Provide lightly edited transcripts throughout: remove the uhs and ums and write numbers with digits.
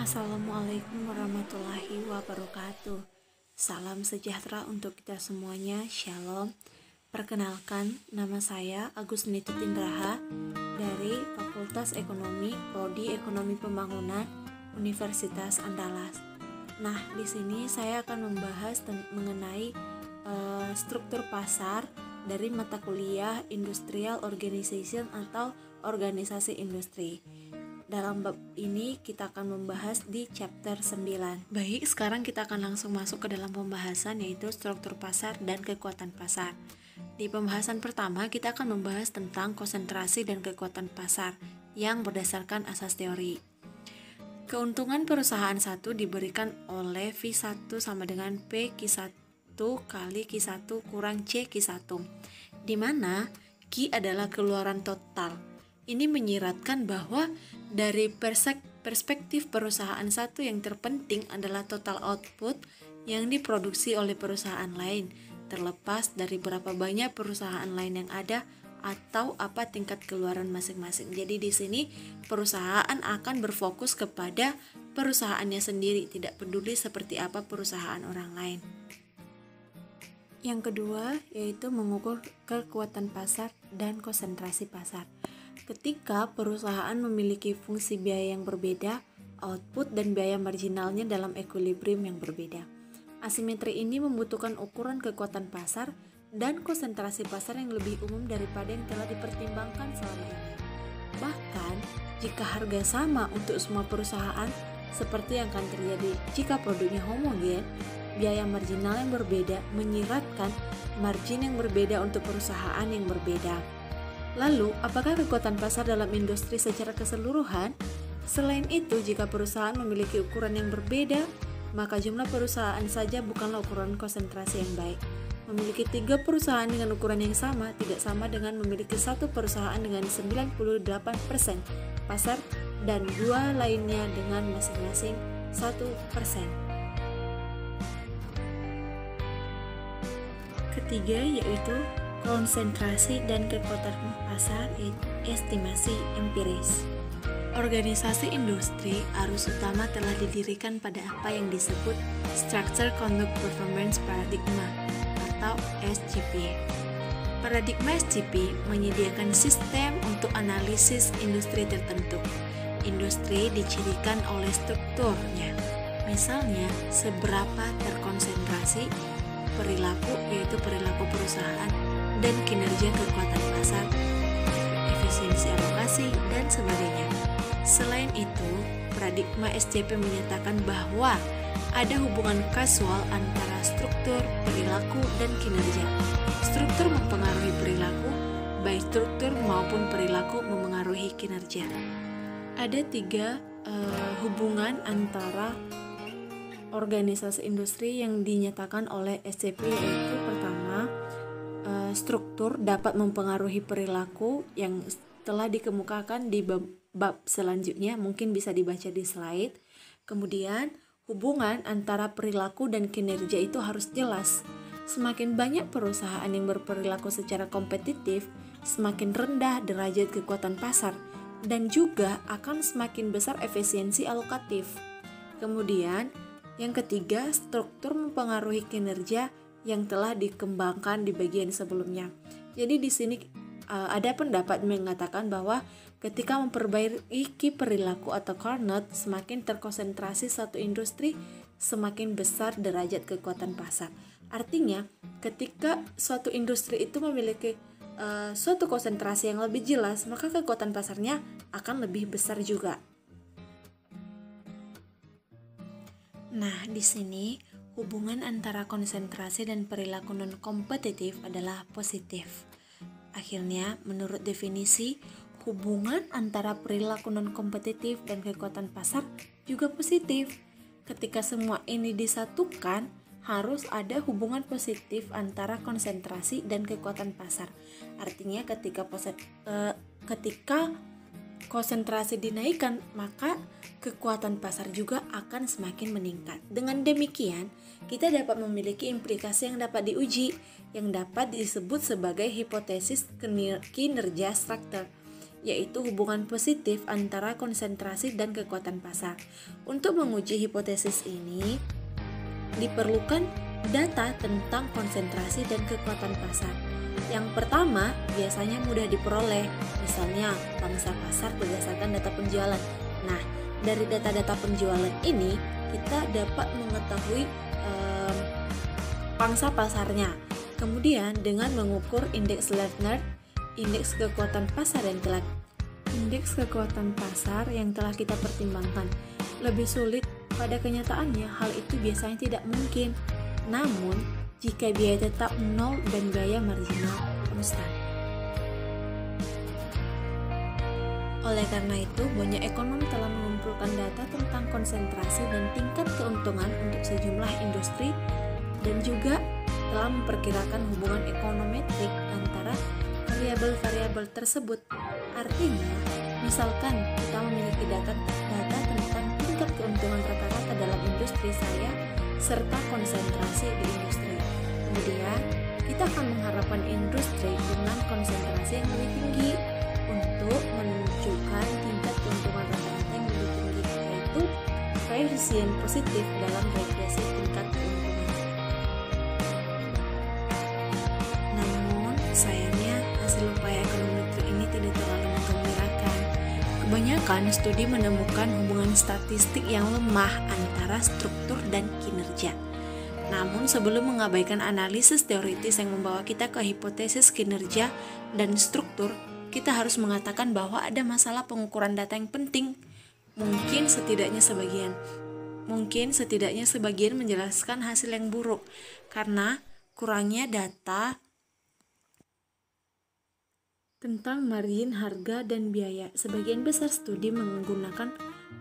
Assalamualaikum warahmatullahi wabarakatuh. Salam sejahtera untuk kita semuanya. Shalom. Perkenalkan, nama saya Agus Nitut Indraha dari Fakultas Ekonomi, Prodi Ekonomi Pembangunan, Universitas Andalas. Nah, di sini saya akan membahas mengenai struktur pasar dari mata kuliah Industrial Organization atau organisasi industri. Dalam bab ini kita akan membahas di chapter 9. Baik, sekarang kita akan langsung masuk ke dalam pembahasan, yaitu struktur pasar dan kekuatan pasar. Di pembahasan pertama kita akan membahas tentang konsentrasi dan kekuatan pasar yang berdasarkan asas teori. Keuntungan perusahaan satu diberikan oleh V1 sama dengan P Q1 kali Q1 kurang C Q1, di mana Q adalah keluaran total. Ini menyiratkan bahwa dari perspektif perusahaan satu yang terpenting adalah total output yang diproduksi oleh perusahaan lain, terlepas dari berapa banyak perusahaan lain yang ada atau apa tingkat keluaran masing-masing. Jadi di sini perusahaan akan berfokus kepada perusahaannya sendiri, tidak peduli seperti apa perusahaan orang lain. Yang kedua yaitu mengukur kekuatan pasar dan konsentrasi pasar. Ketika perusahaan memiliki fungsi biaya yang berbeda, output dan biaya marginalnya dalam equilibrium yang berbeda. Asimetri ini membutuhkan ukuran kekuatan pasar dan konsentrasi pasar yang lebih umum daripada yang telah dipertimbangkan selama ini. Bahkan, jika harga sama untuk semua perusahaan, seperti yang akan terjadi jika produknya homogen, biaya marginal yang berbeda menyiratkan margin yang berbeda untuk perusahaan yang berbeda. Lalu, apakah kekuatan pasar dalam industri secara keseluruhan? Selain itu, jika perusahaan memiliki ukuran yang berbeda, maka jumlah perusahaan saja bukanlah ukuran konsentrasi yang baik. Memiliki 3 perusahaan dengan ukuran yang sama tidak sama dengan memiliki 1 perusahaan dengan 98% pasar dan 2 lainnya dengan masing-masing 1%. Ketiga yaitu konsentrasi dan kekuatan pasar, estimasi empiris. Organisasi industri arus utama telah didirikan pada apa yang disebut Structure Conduct Performance Paradigma atau SCP. Paradigma SCP menyediakan sistem untuk analisis industri tertentu. Industri dicirikan oleh strukturnya, misalnya seberapa terkonsentrasi perilaku, yaitu perilaku perusahaan, dan kinerja kekuatan pasar, efisiensi alokasi, dan sebagainya. Selain itu, paradigma SCP menyatakan bahwa ada hubungan kausal antara struktur, perilaku, dan kinerja. Struktur mempengaruhi perilaku, baik struktur maupun perilaku memengaruhi kinerja. Ada 3 hubungan antara organisasi industri yang dinyatakan oleh SCP, yaitu pertama, struktur dapat mempengaruhi perilaku yang telah dikemukakan di bab selanjutnya, mungkin bisa dibaca di slide. Kemudian, hubungan antara perilaku dan kinerja itu harus jelas. Semakin banyak perusahaan yang berperilaku secara kompetitif, semakin rendah derajat kekuatan pasar, dan juga akan semakin besar efisiensi alokatif. Kemudian, yang ketiga, struktur mempengaruhi kinerja yang telah dikembangkan di bagian sebelumnya. Jadi di sini ada pendapat mengatakan bahwa ketika memperbaiki perilaku atau Carnot, semakin terkonsentrasi satu industri, semakin besar derajat kekuatan pasar. Artinya, ketika suatu industri itu memiliki suatu konsentrasi yang lebih jelas, maka kekuatan pasarnya akan lebih besar juga. Nah, di sini hubungan antara konsentrasi dan perilaku non-kompetitif adalah positif. Akhirnya, menurut definisi, hubungan antara perilaku non-kompetitif dan kekuatan pasar juga positif. Ketika semua ini disatukan, harus ada hubungan positif antara konsentrasi dan kekuatan pasar. Artinya ketika konsentrasi dinaikkan, maka kekuatan pasar juga akan semakin meningkat. Dengan demikian, kita dapat memiliki implikasi yang dapat diuji, yang dapat disebut sebagai hipotesis kinerja struktur. yaitu hubungan positif antara konsentrasi dan kekuatan pasar. Untuk menguji hipotesis ini, diperlukan data tentang konsentrasi dan kekuatan pasar. Yang pertama biasanya mudah diperoleh, misalnya pangsa pasar berdasarkan data penjualan. Nah, dari data-data penjualan ini kita dapat mengetahui pangsa pasarnya. Kemudian dengan mengukur indeks Lafner, indeks kekuatan pasar yang telah kita pertimbangkan. Lebih sulit pada kenyataannya hal itu biasanya tidak mungkin. Namun, jika biaya tetap nol dan biaya marginal konstan. Oleh karena itu, banyak ekonom telah mengumpulkan data tentang konsentrasi dan tingkat keuntungan untuk sejumlah industri dan juga telah memperkirakan hubungan ekonometrik antara variabel-variabel tersebut. Artinya, misalkan kita memiliki data tentang tingkat keuntungan rata-rata dalam industri saya serta konsentrasi di industri. Kemudian, kita akan mengharapkan industri dengan konsentrasi yang lebih tinggi untuk menunjukkan tingkat keuntungan rata-rata yang lebih tinggi, yaitu koefisien positif dalam regresi tingkat keuntungan. Namun, sayangnya hasil upaya ekonometrik ini tidak terlalu menggembirakan. Kebanyakan studi menemukan hubungan statistik yang lemah antara struktur dan kinerja. Namun sebelum mengabaikan analisis teoritis yang membawa kita ke hipotesis kinerja dan struktur, kita harus mengatakan bahwa ada masalah pengukuran data yang penting. Mungkin setidaknya sebagian menjelaskan hasil yang buruk karena kurangnya data tentang margin harga dan biaya. Sebagian besar studi menggunakan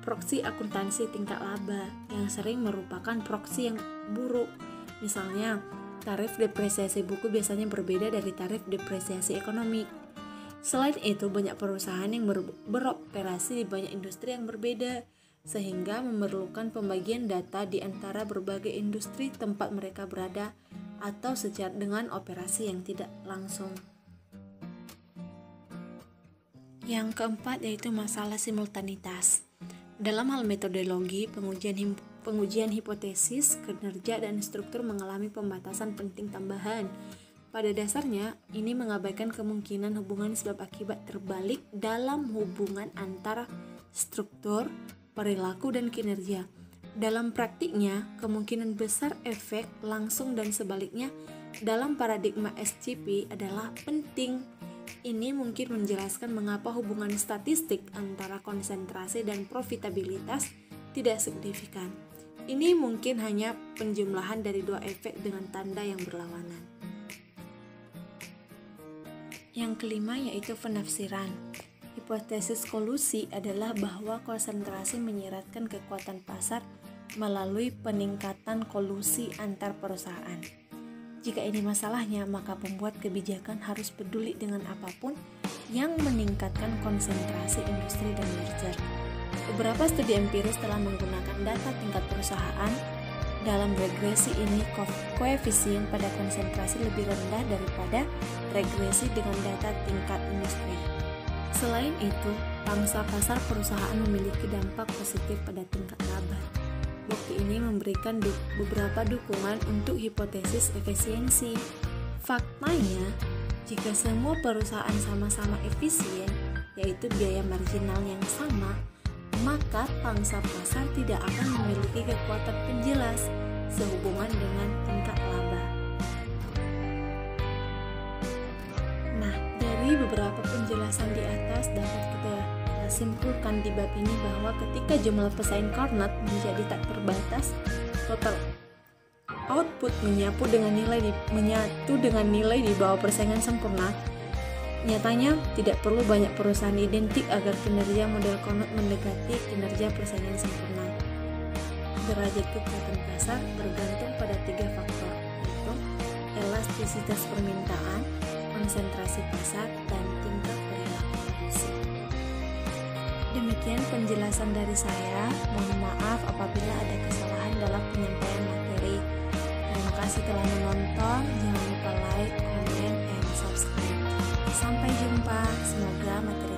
proksi akuntansi tingkat laba yang sering merupakan proksi yang buruk. Misalnya, tarif depresiasi buku biasanya berbeda dari tarif depresiasi ekonomi. Selain itu, banyak perusahaan yang beroperasi di banyak industri yang berbeda, sehingga memerlukan pembagian data di antara berbagai industri tempat mereka berada atau secara dengan operasi yang tidak langsung. Yang keempat yaitu masalah simultanitas. Dalam hal metodologi, pengujian hipotesis, kinerja, dan struktur mengalami pembatasan penting tambahan. Pada dasarnya, ini mengabaikan kemungkinan hubungan sebab akibat terbalik dalam hubungan antara struktur, perilaku, dan kinerja. Dalam praktiknya, kemungkinan besar efek langsung dan sebaliknya dalam paradigma SCP adalah penting. Ini mungkin menjelaskan mengapa hubungan statistik antara konsentrasi dan profitabilitas tidak signifikan. Ini mungkin hanya penjumlahan dari dua efek dengan tanda yang berlawanan. Yang kelima yaitu penafsiran. Hipotesis kolusi adalah bahwa konsentrasi menyiratkan kekuatan pasar melalui peningkatan kolusi antar perusahaan. Jika ini masalahnya, maka pembuat kebijakan harus peduli dengan apapun yang meningkatkan konsentrasi industri dan merger. Beberapa studi empiris telah menggunakan data tingkat perusahaan. Dalam regresi ini, koefisien pada konsentrasi lebih rendah daripada regresi dengan data tingkat industri. Selain itu, pangsa pasar perusahaan memiliki dampak positif pada tingkat laba. Bukti ini memberikan beberapa dukungan untuk hipotesis efisiensi. Faktanya, jika semua perusahaan sama-sama efisien, yaitu biaya marginal yang sama, maka pangsa pasar tidak akan memiliki kekuatan penjelas sehubungan dengan tingkat laba. Nah, dari beberapa penjelasan di atas dapat kita simpulkan di bab ini bahwa ketika jumlah pesaing Carnot menjadi tak terbatas, total output menyatu dengan nilai di bawah persaingan sempurna. Nyatanya tidak perlu banyak perusahaan identik agar kinerja model Carnot mendekati kinerja persaingan sempurna. Derajat kekuatan pasar bergantung pada 3 faktor, yaitu elastisitas permintaan, konsentrasi pasar, dan tingkat perilaku produksi. Demikian penjelasan dari saya. Mohon maaf apabila ada kesalahan dalam penyampaian materi. Terima kasih telah menonton. Jangan lupa like, comment, and subscribe. Sampai jumpa. Semoga materi